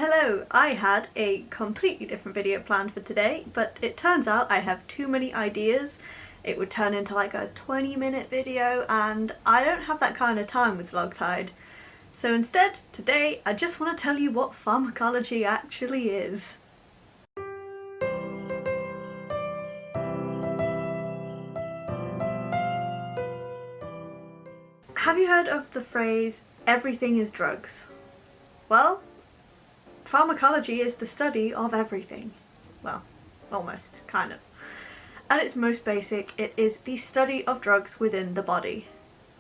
Hello! I had a completely different video planned for today, but it turns out I have too many ideas. It would turn into like a 20-minute video and I don't have that kind of time with Vlogtide. So instead, today I just want to tell you what pharmacology actually is. Have you heard of the phrase, everything is drugs? Well, pharmacology is the study of everything. Well, almost, kind of. At its most basic, it is the study of drugs within the body.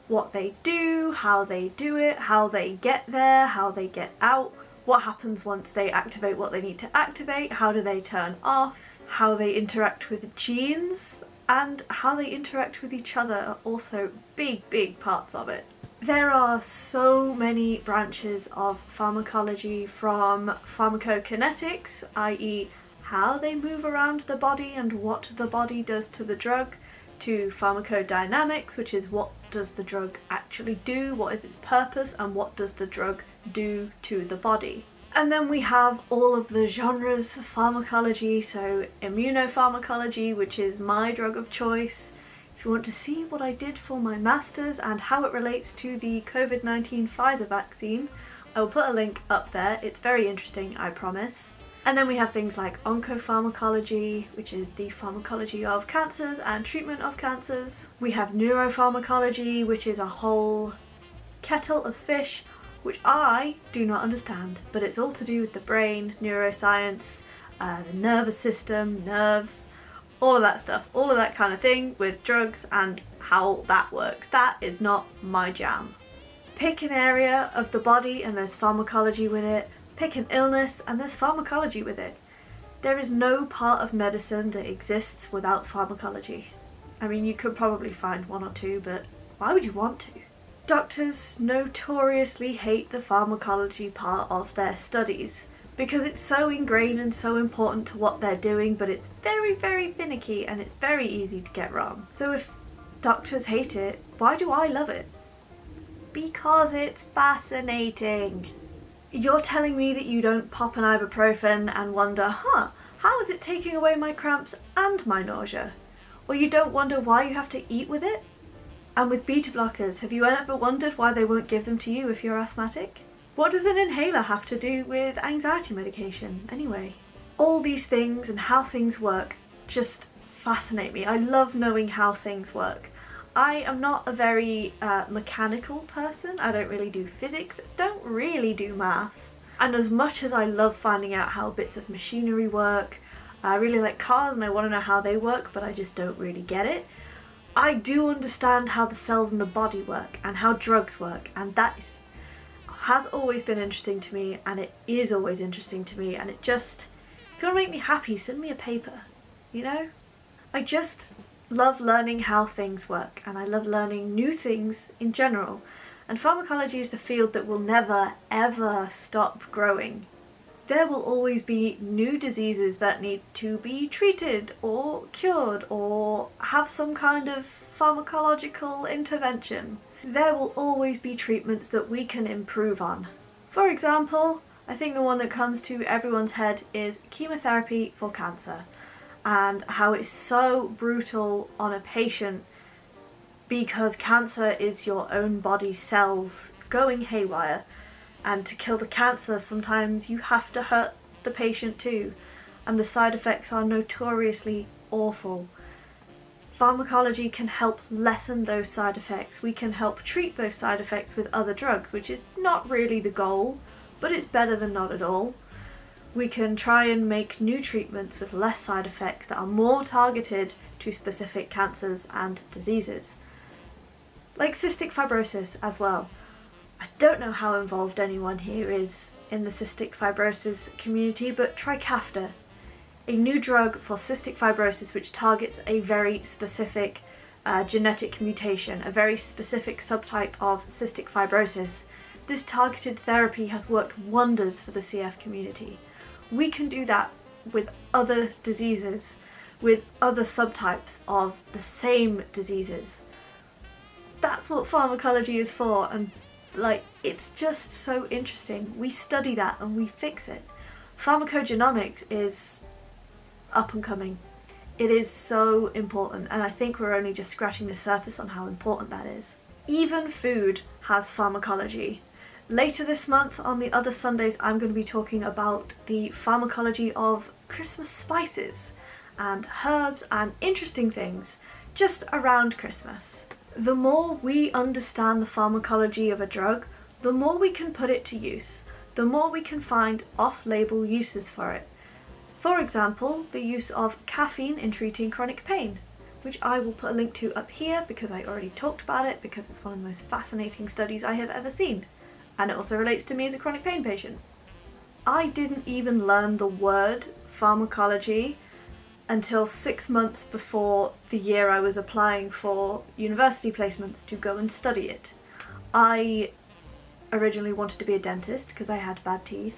What they do, how they do it, how they get there, how they get out, what happens once they activate what they need to activate, how do they turn off, how they interact with genes, and how they interact with each other are also big parts of it. There are so many branches of pharmacology, from pharmacokinetics, i.e. how they move around the body and what the body does to the drug, to pharmacodynamics, which is what does the drug actually do, what is its purpose, and what does the drug do to the body. And then we have all of the genres of pharmacology, so immunopharmacology, which is my drug of choice. If you want to see what I did for my masters and how it relates to the COVID-19 Pfizer vaccine, I will put a link up there. It's very interesting, I promise. And then we have things like oncopharmacology, which is the pharmacology of cancers and treatment of cancers. We have neuropharmacology, which is a whole kettle of fish, which I do not understand, but it's all to do with the brain, neuroscience, the nervous system, nerves, all of that stuff, all of that kind of thing with drugs and how that works. That is not my jam. Pick an area of the body and there's pharmacology with it. Pick an illness and there's pharmacology with it. There is no part of medicine that exists without pharmacology. I mean, you could probably find one or two, but why would you want to? Doctors notoriously hate the pharmacology part of their studies because it's so ingrained and so important to what they're doing, but it's very finicky and it's very easy to get wrong. So if doctors hate it, why do I love it? Because it's fascinating. You're telling me that you don't pop an ibuprofen and wonder, how is it taking away my cramps and my nausea? Or you don't wonder why you have to eat with it? And with beta blockers, have you ever wondered why they won't give them to you if you're asthmatic? What does an inhaler have to do with anxiety medication anyway? All these things and how things work just fascinate me. I love knowing how things work. I am not a very mechanical person. I don't really do physics, don't really do math. And as much as I love finding out how bits of machinery work, I really like cars and I want to know how they work, but I just don't really get it. I do understand how the cells in the body work and how drugs work, and that has always been interesting to me, and it is always interesting to me, and it just, if you want to make me happy, send me a paper, you know? I just love learning how things work, and I love learning new things in general, and pharmacology is the field that will never ever stop growing. There will always be new diseases that need to be treated or cured or have some kind of pharmacological intervention. There will always be treatments that we can improve on. For example, I think the one that comes to everyone's head is chemotherapy for cancer, and how it's so brutal on a patient because cancer is your own body cells going haywire. And to kill the cancer, sometimes you have to hurt the patient too, and the side effects are notoriously awful. Pharmacology can help lessen those side effects. We can help treat those side effects with other drugs, which is not really the goal, but it's better than not at all. We can try and make new treatments with less side effects that are more targeted to specific cancers and diseases. Like cystic fibrosis as well. I don't know how involved anyone here is in the cystic fibrosis community, but Trikafta, a new drug for cystic fibrosis which targets a very specific genetic mutation, a very specific subtype of cystic fibrosis. This targeted therapy has worked wonders for the CF community. We can do that with other diseases, with other subtypes of the same diseases. That's what pharmacology is for, and Like, it's just so interesting. We study that and we fix it. Pharmacogenomics is up and coming. It is so important, and I think we're only just scratching the surface on how important that is. Even food has pharmacology. Later this month, on the other Sundays, I'm going to be talking about the pharmacology of Christmas spices and herbs and interesting things just around Christmas. The more we understand the pharmacology of a drug, the more we can put it to use, the more we can find off-label uses for it. For example, the use of caffeine in treating chronic pain, which I will put a link to up here because I already talked about it, because it's one of the most fascinating studies I have ever seen, and it also relates to me as a chronic pain patient. I didn't even learn the word pharmacology until 6 months before the year I was applying for university placements to go and study it. I originally wanted to be a dentist because I had bad teeth.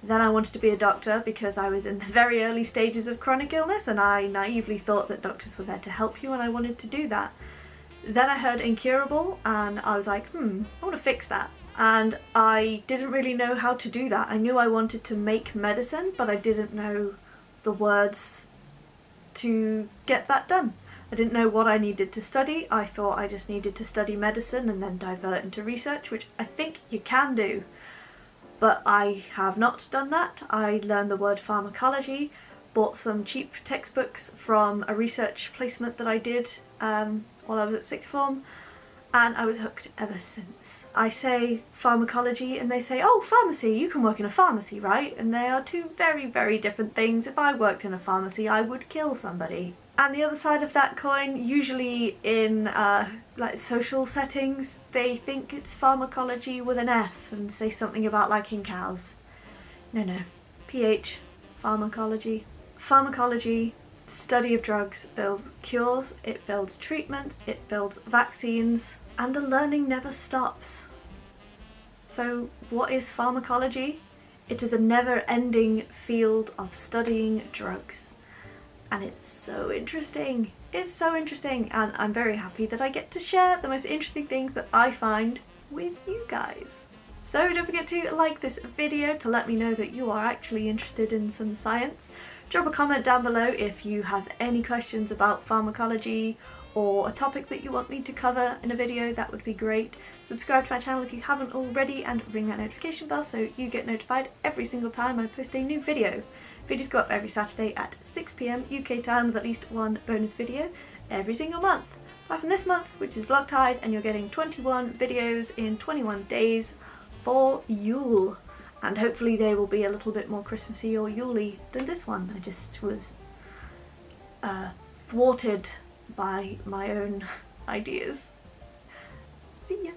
Then I wanted to be a doctor because I was in the very early stages of chronic illness and I naively thought that doctors were there to help you and I wanted to do that. Then I heard incurable and I was like, I want to fix that. And I didn't really know how to do that. I knew I wanted to make medicine, but I didn't know the words to get that done. I didn't know what I needed to study. I thought I just needed to study medicine and then divert into research, which I think you can do. But I have not done that. I learned the word pharmacology, bought some cheap textbooks from a research placement that I did while I was at sixth form, and I was hooked ever since. I say pharmacology and they say, oh, pharmacy, you can work in a pharmacy, right? And they are two very, very different things. If I worked in a pharmacy, I would kill somebody. And the other side of that coin, usually in like social settings, they think it's pharmacology with an F and say something about liking cows. No. PH, pharmacology. Pharmacology, study of drugs, builds cures, it builds treatments, it builds vaccines, and the learning never stops. So what is pharmacology? It is a never-ending field of studying drugs. And it's so interesting. It's so interesting, and I'm very happy that I get to share the most interesting things that I find with you guys. So don't forget to like this video to let me know that you are actually interested in some science. Drop a comment down below if you have any questions about pharmacology or a topic that you want me to cover in a video. That would be great. Subscribe to my channel if you haven't already and ring that notification bell so you get notified every single time I post a new video. Videos go up every Saturday at 6 PM UK time with at least one bonus video every single month. Apart from this month, which is Vlogtide, and you're getting 21 videos in 21 days for Yule. And hopefully they will be a little bit more Christmassy or Yule-y than this one. I just was thwarted by my own ideas. See ya!